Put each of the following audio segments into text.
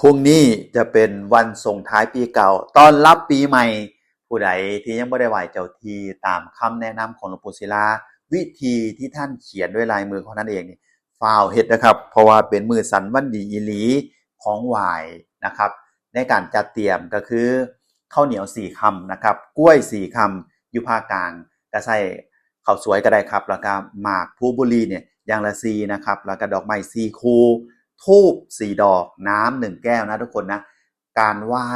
พรุ่งนี้จะเป็นวันส่งท้ายปีเก่าต้อนรับปีใหม่ผู้ใดที่ยังไม่ได้ไหว้เจ้าที่ตามคำแนะนำของหลวงปู่ศิลาวิธีที่ท่านเขียนด้วยลายมือของท่านเองนี่ฝ่าวเฮ็ดนะครับเพราะว่าเป็นมือสันวันดีอีหลีของไหว้นะครับในการจัดเตรียมก็คือข้าวเหนียว4คำนะครับกล้วย4คำอยู่ภาคกลางก็ใส่ข้าวสวยก็ได้ครับแล้วก็หมากพลูบุรีเนี่ยอย่างละ4นะครับแล้วก็ดอกไม้4คู่ ทูบ4ดอกน้ำ1แก้วนะทุกคนนะการไหว้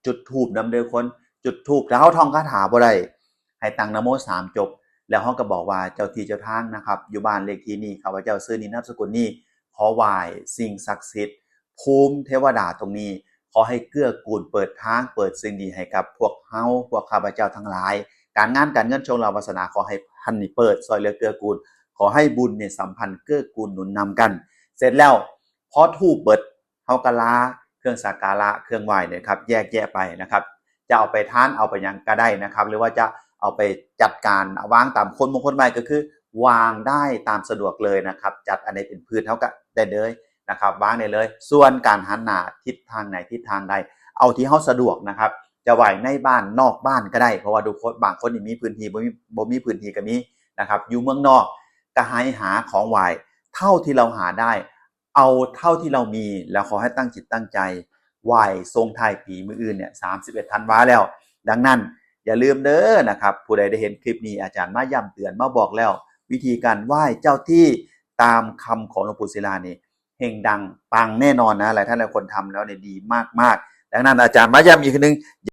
จุดธูปนำเด้อคนจุดธูปแล้วเฮาท่องคาถาบ่ได้ให้ตั้งนะโม3จบแล้วเฮาก็บอกว่าเจ้าที่เจ้าทางนะครับอยู่บ้านเลขที่นี้ข้าพเจ้าชื่อนี้นามสกุลนี้ขอไหว้สิ่งศักดิ์สิทธิ์ภูมิเทวดาตรงนี้ขอให้เกื้อกูลเปิดทางเปิดสิ่งดีให้กับพวกเฮาพวกข้าพเจ้าทั้งหลายการงานการเงินโชคลาภวาสนาขอให้ท่านนี่เปิดซอยเหลือเกื้อกูลขอให้บุญเนี่ยสัมพันธ์เกื้อกูลหนุนนำกันเสร็จแล้วพอธูปเบิดเฮาก็ลาเครื่องสักการะเครื่องไหว้เนี่ยครับแยกแยะไปนะครับจะเอาไปทานเอาไปหยังก็ได้นะครับหรือว่าจะเอาไปจัดการวางตามคนมงคลไหว้ก็คือวางได้ตามสะดวกเลยนะครับจัดอันไหนเป็นพื้นเฮาก็ได้เลยนะครับวางได้เลยส่วนการหันหน้าทิศทางไหนทิศทางใดเอาที่เฮาสะดวกนะครับจะไหว้ในบ้านนอกบ้านก็ได้เพราะว่าทุกคนบางคนนี่มีพื้นที่บ่มีพื้นที่ก็มีนะครับอยู่เมืองนอกก็หาของไหว้เท่าที่เราหาได้เอาเท่าที่เรามีแล้วขอให้ตั้งจิตตั้งใจไหว้ทรงท้ายปีมื้ออื่นเนี่ย31ธันวาแล้วดังนั้นอย่าลืมเด้อนะครับผู้ใดได้เห็นคลิปนี้อาจารย์มาย้ำเตือนมาบอกแล้ววิธีการไหว้เจ้าที่ตามคำของหลวงปู่ศิลานี่เฮงดังปังแน่นอนนะหลายท่านหลายคนทำแล้วเนี่ยดีมากๆดังนั้นอาจารย์มาย้ำอีกทีนึง